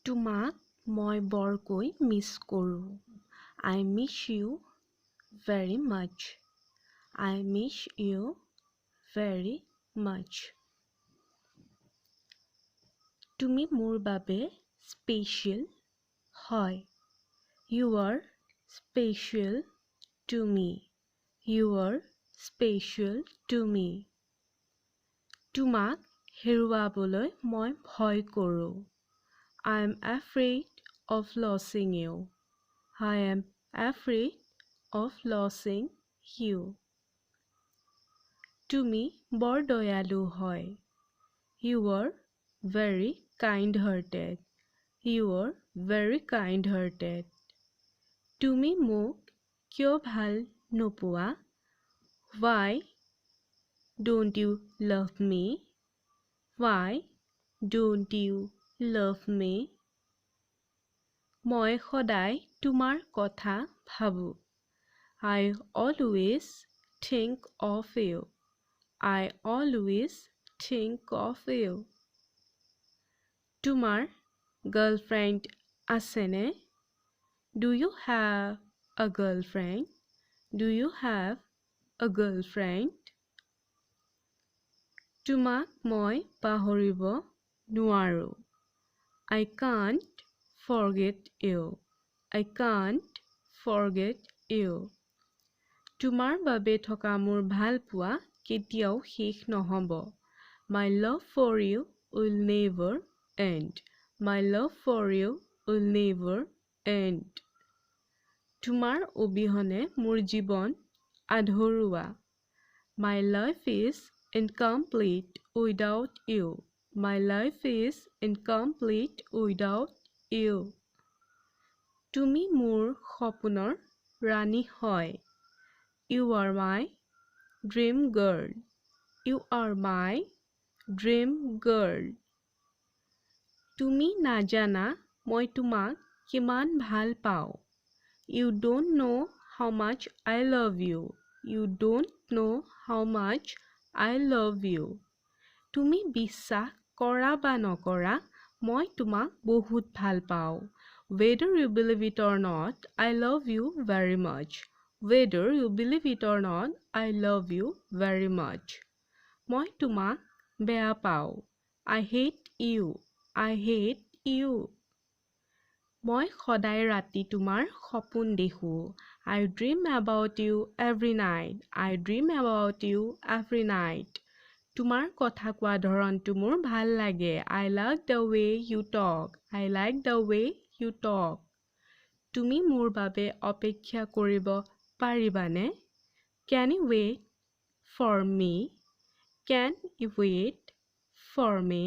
তোমাক মই বৰকৈ মিছ কৰোঁ। I miss you very much. I miss you very much. তুমি মোৰ বাবে স্পেচিয়েল হয়। You are special to me. You are special to me. তোমাক হেৰুৱাবলৈ মই ভয় কৰোঁ। I am afraid of losing you. I am afraid of losing you. তুমি বৰ দয়ালু হয়। You are very kind-hearted. You are very kind-hearted. তুমি মোক কিয় ভাল নোপোৱা? Why don't you love me? Why don't you love me? মই সদায় তোমাৰ কথা ভাবো। I always think of you. I always think of you. তোমাৰ গাৰ্লফ্ৰেণ্ড আছেনে? Do you have a girlfriend? Do you have a girlfriend? তোমাক মই পাহৰিব নোৱাৰো। I can't forget you. I can't forget you. তোমাৰ বাবে থকা মোৰ ভাল পোৱা কেতিয়াও শেষ নহ'ব। My love for you will never end. My love for you will never end. তোমাৰ অবিহনে মোৰ জীৱন আধৰুৱা। My life is incomplete without you. My life is incomplete without you. তুমি মোৰ সপোনৰ ৰাণী হয়। You are my dream girl. You are my dream girl. তুমি নাজানা মই তোমাক কিমান ভাল পাওঁ। You don't know how much I love you. You don't know how much I love you. তুমি বিশ্বাস কৰা বা নকৰা মই তোমাক বহুত ভাল পাওঁ। Whether you believe it or not, I love you very much. Whether you believe it or not, I love you very much. মই তোমাক বেয়া পাওঁ। I hate you. I hate you. মই সদায় ৰাতি তোমাৰ সপোন দেখো। I dream about you every night. I dream about you every night. তোমাৰ কথা কোৱা ধৰণটো মোৰ ভাল লাগে। I like the way you talk. I like the way you talk. তুমি মোৰ বাবে অপেক্ষা কৰিব পাৰিবানে? Can you wait for me? Can you wait for me?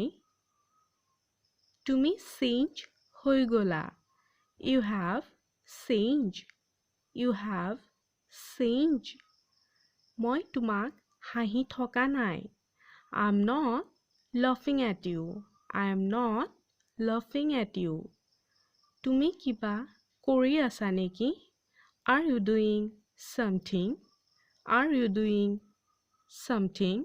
তুমি চেঞ্জ হৈ গলা। You have changed. You have changed. মই তোমাক হাঁহি থকা নাই। I'm not laughing at you. I am not laughing at you. তুমি কিবা কৰি আছা নেকি? Are you doing something? Are you doing something?